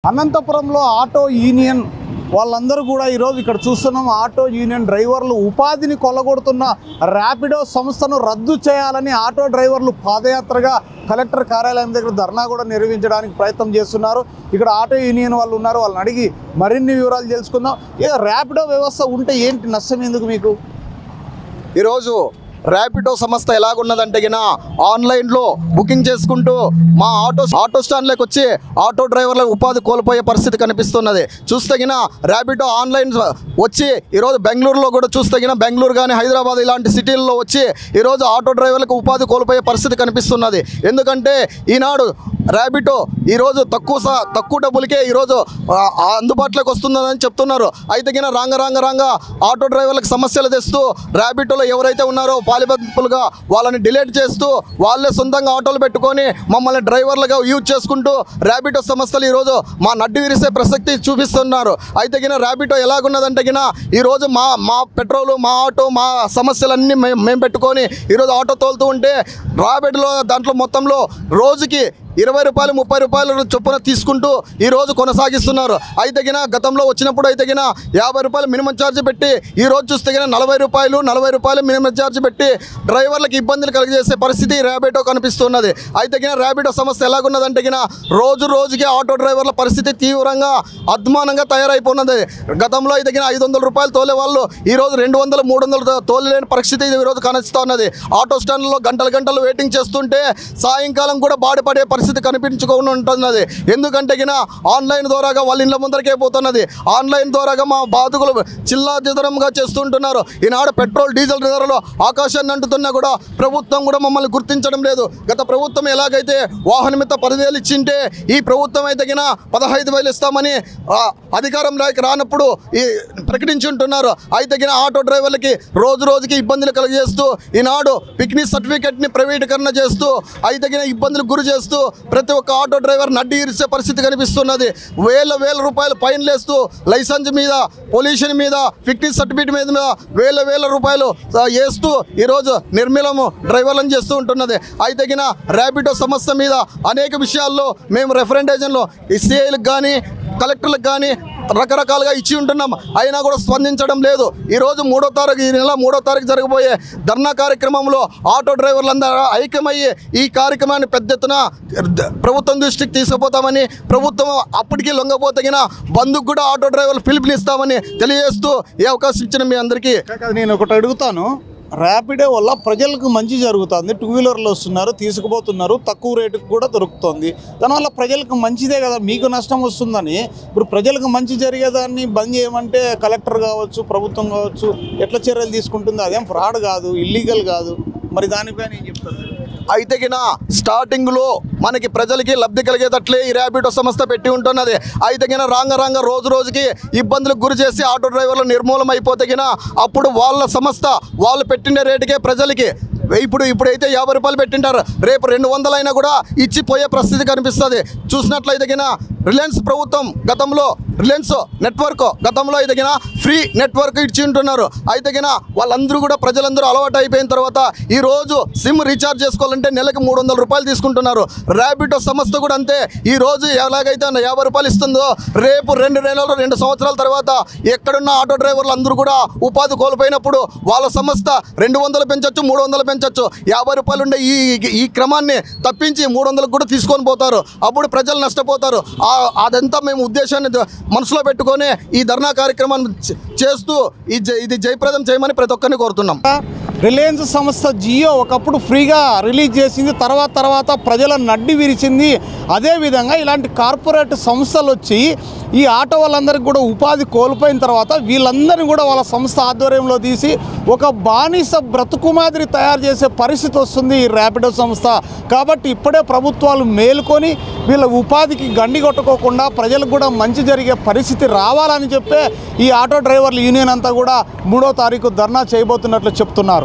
అనంతపురంలో auto union వాళ్ళందరూ కూడా ఈరోజు ఇక్కడ చూస్తున్నాం. ఆటో యూనియన్ డ్రైవర్లు ఉపాధిని కొల్లగొడుతున్న ర్యాపిడో సంస్థను రద్దు చేయాలని ఆటో డ్రైవర్లు పాదయాత్రగా కలెక్టర్ కార్యాలయం దగ్గర ధర్నా కూడా నిర్వహించడానికి ప్రయత్నం చేస్తున్నారు. ఇక్కడ ఆటో యూనియన్ వాళ్ళు ఉన్నారు, వాళ్ళని అడిగి మరిన్ని వివరాలు తెలుసుకుందాం. ర్యాపిడో వ్యవస్థ ఉంటే ఏంటి నష్టం ఎందుకు మీకు? ఈరోజు ర్యాపిడో సంస్థ ఎలాగున్నదంటే ఆన్లైన్లో బుకింగ్ చేసుకుంటూ మా ఆటో స్టాండ్లోకి వచ్చి ఆటో డ్రైవర్లకు ఉపాధి కోల్పోయే పరిస్థితి కనిపిస్తున్నది. చూస్తే ర్యాపిడో ఆన్లైన్ వచ్చి ఈరోజు బెంగళూరులో కూడా చూస్తే బెంగళూరు కానీ హైదరాబాద్ ఇలాంటి సిటీల్లో వచ్చి ఈరోజు ఆటో డ్రైవర్లకు ఉపాధి కోల్పోయే పరిస్థితి కనిపిస్తున్నది. ఎందుకంటే ఈనాడు ర్యాపిడో ఈరోజు తక్కువ డబ్బులకే ఈరోజు అందుబాటులోకి వస్తుందని చెప్తున్నారు. అయితే రాంగ ఆటో డ్రైవర్లకు సమస్యలు తెస్తూ ర్యాపిడోలో ఎవరైతే ఉన్నారో పాలిబంపులుగా వాళ్ళని డిలీట్ చేస్తూ వాళ్ళే సొంతంగా ఆటోలు పెట్టుకొని మమ్మల్ని డ్రైవర్లుగా యూజ్ చేసుకుంటూ ర్యాపిడో సంస్థలు ఈరోజు మా నడ్డి విరిసే ప్రసక్తి చూపిస్తున్నారు. అయితే ర్యాపిడో ఎలాగున్నదంటే ఈరోజు మా పెట్రోలు మా ఆటో మా సమస్యలన్నీ మేము పెట్టుకొని ఈరోజు ఆటో తోలుతూ ఉంటే ర్యాపిడోలో దాంట్లో మొత్తంలో రోజుకి 20 రూపాయలు 30 రూపాయలు చొప్పున తీసుకుంటూ ఈరోజు కొనసాగిస్తున్నారు. అయితే గతంలో వచ్చినప్పుడు అయితే 50 రూపాయలు మినిమం ఛార్జ్ పెట్టి ఈరోజు చూస్తే 40 రూపాయలు మినిమం ఛార్జ్ పెట్టి డ్రైవర్లకు ఇబ్బందులు కలిగజేసే పరిస్థితి ర్యాపిడో కనిపిస్తున్నది. అయితే ర్యాపిడో సమస్య ఎలాగున్నదంటే రోజుకి ఆటో డ్రైవర్ల పరిస్థితి తీవ్రంగా అద్మానంగా తయారైపోయినది. గతంలో అయితే 500 రూపాయలు తోలే వాళ్ళు ఈరోజు 200 300 తోలేని పరిస్థితి ఈరోజు కనిపిస్తూ ఉన్నది. ఆటో స్టాండ్లో గంటలు వెయిటింగ్ చేస్తుంటే సాయంకాలం కూడా బాధపడే పరిస్థితి కనిపించుకొని ఉంటున్నది. ఎందుకంటే ఆన్లైన్ ద్వారాగా వాళ్ళ ఇళ్ళ ముందరికే పోతున్నది. ఆన్లైన్ ద్వారాగా మా బాధకులు చిల్లాచెదరంగా చేస్తుంటున్నారు. ఈనాడు పెట్రోల్ డీజిల్ ధరలు ఆకాశాన్ని అంటుతున్నా కూడా ప్రభుత్వం కూడా మమ్మల్ని గుర్తించడం లేదు. గత ప్రభుత్వం ఎలాగైతే వాహనమిత 10,000 ఇచ్చింటే ఈ ప్రభుత్వం అయితే 15,000 ఇస్తామని అధికారంలోకి రానప్పుడు ప్రకటించి ఉంటున్నారు. అయితే ఆటో డ్రైవర్లకి రోజుకి ఇబ్బందులు కలిగజేస్తూ ఈనాడు పిక్నిక్ సర్టిఫికెట్ని ప్రైవేటీకరణ చేస్తూ అయితే ఇబ్బందులకు గురి చేస్తూ ప్రతి ఒక్క ఆటో డ్రైవర్ నడ్డి ఇరిసే పరిస్థితి కనిపిస్తున్నది. వేల రూపాయలు ఫైన్లు వేస్తూ లైసెన్స్ మీద పొల్యూషన్ మీద ఫిక్టివ్ సర్టిఫికేట్ మీద వేల రూపాయలు వేస్తూ ఈరోజు నిర్మూలము డ్రైవర్లను చేస్తూ ఉంటున్నది. అయితే ర్యాపిడో సమస్య మీద అనేక విషయాల్లో మేము రిప్రజెంటేషన్లో సిఐలకు కానీ కలెక్టర్లకు కానీ రకరకాలుగా ఇచ్చి ఉంటున్నాం. అయినా కూడా స్పందించడం లేదు. ఈరోజు 3వ తారీఖు ఈ నెల 3వ తారీఖు జరగబోయే ధర్నా కార్యక్రమంలో ఆటో డ్రైవర్లందరూ ఐక్యమయ్యి ఈ కార్యక్రమాన్ని పెద్ద ఎత్తున ప్రభుత్వం దృష్టికి తీసుకుపోతామని, ప్రభుత్వం అప్పటికీ లొంగపోతే బంధుకు కూడా ఆటో డ్రైవర్లు పిలుపునిస్తామని తెలియజేస్తూ ఈ అవకాశం ఇచ్చిన మీ అందరికీ నేను ఒకటి అడుగుతాను. ర్యాపిడో వల్ల ప్రజలకు మంచి జరుగుతుంది. 2 వీలర్లు వస్తున్నారు, తీసుకుపోతున్నారు, తక్కువ రేటుకు కూడా దొరుకుతుంది. దానివల్ల ప్రజలకు మంచిదే కదా, మీకు నష్టం వస్తుందని. ఇప్పుడు ప్రజలకు మంచి జరిగేదాన్ని బంద్ చేయమంటే కలెక్టర్ కావచ్చు, ప్రభుత్వం కావచ్చు ఎట్లా చర్యలు తీసుకుంటుంది? అదేం ఫ్రాడ్ కాదు, ఇల్లీగల్ కాదు. మరి దానిపైన ఏం చెప్తారు? అయితే స్టార్టింగ్లో మనకి ప్రజలకి లబ్ధి కలిగేటట్లే ఈ ర్యాపిడో సంస్థ పెట్టి ఉంటున్నది. అయితే రాంగ రోజుకి ఇబ్బందులకు గురి చేసి ఆటో డ్రైవర్లు నిర్మూలం అయిపోతే అప్పుడు వాళ్ళ సంస్థ వాళ్ళు పెట్టిన రేటుకే ప్రజలకి ఇప్పుడైతే 50 రూపాయలు పెట్టింటారు, రేపు 200 అయినా కూడా ఇచ్చిపోయే పరిస్థితి కనిపిస్తుంది. చూసినట్లయితే రిలయన్స్ ప్రభుత్వం గతంలో రిలయన్స్ నెట్వర్క్ గతంలో అయితే ఫ్రీ నెట్వర్క్ ఇచ్చి ఉంటున్నారు. అయితే వాళ్ళందరూ కూడా ప్రజలందరూ అలవాటు అయిపోయిన తర్వాత ఈరోజు సిమ్ రీఛార్జ్ చేసుకోవాలంటే నెలకు 300 రూపాయలు తీసుకుంటున్నారు. ర్యాపిడో సంస్థ కూడా అంతే. ఈరోజు ఎలాగైతే 50 రూపాయలు ఇస్తుందో రేపు 2 సంవత్సరాల తర్వాత ఎక్కడున్న ఆటో డ్రైవర్లు అందరూ కూడా ఉపాధి కోల్పోయినప్పుడు వాళ్ళ సంస్థ 200 పెంచవచ్చు, 300 పెంచవచ్చు. 50 రూపాయలు ఉండే ఈ క్రమాన్ని తప్పించి 300 కూడా తీసుకొని పోతారు. అప్పుడు ప్రజలు నష్టపోతారు. అదంతా మేము ఉద్దేశాన్ని మనసులో పెట్టుకొని ఈ ధర్నా కార్యక్రమాన్ని చేస్తూ ఇది జయప్రదం చేయమని ప్రతి ఒక్కరిని కోరుతున్నాం. రిలయన్స్ సంస్థ జియో ఒకప్పుడు ఫ్రీగా రిలీజ్ చేసింది, తర్వాత ప్రజల నడ్డి విరిచింది. అదేవిధంగా ఇలాంటి కార్పొరేట్ సంస్థలు వచ్చి ఈ ఆటో వాళ్ళందరికీ కూడా ఉపాధి కోల్పోయిన తర్వాత వీళ్ళందరినీ కూడా వాళ్ళ సంస్థ ఆధ్వర్యంలో తీసి ఒక బానిస బ్రతుకు మాదిరి తయారు చేసే పరిస్థితి వస్తుంది ఈ ర్యాపిడో సంస్థ. కాబట్టి ఇప్పుడే ప్రభుత్వాలు మేలుకొని వీళ్ళ ఉపాధికి గండి కొట్టుకోకుండా ప్రజలకు కూడా మంచి జరిగే పరిస్థితి రావాలని చెప్పే ఈ ఆటో డ్రైవర్ల యూనియన్ అంతా కూడా 3వ తారీఖు ధర్నా చేయబోతున్నట్లు చెప్తున్నారు.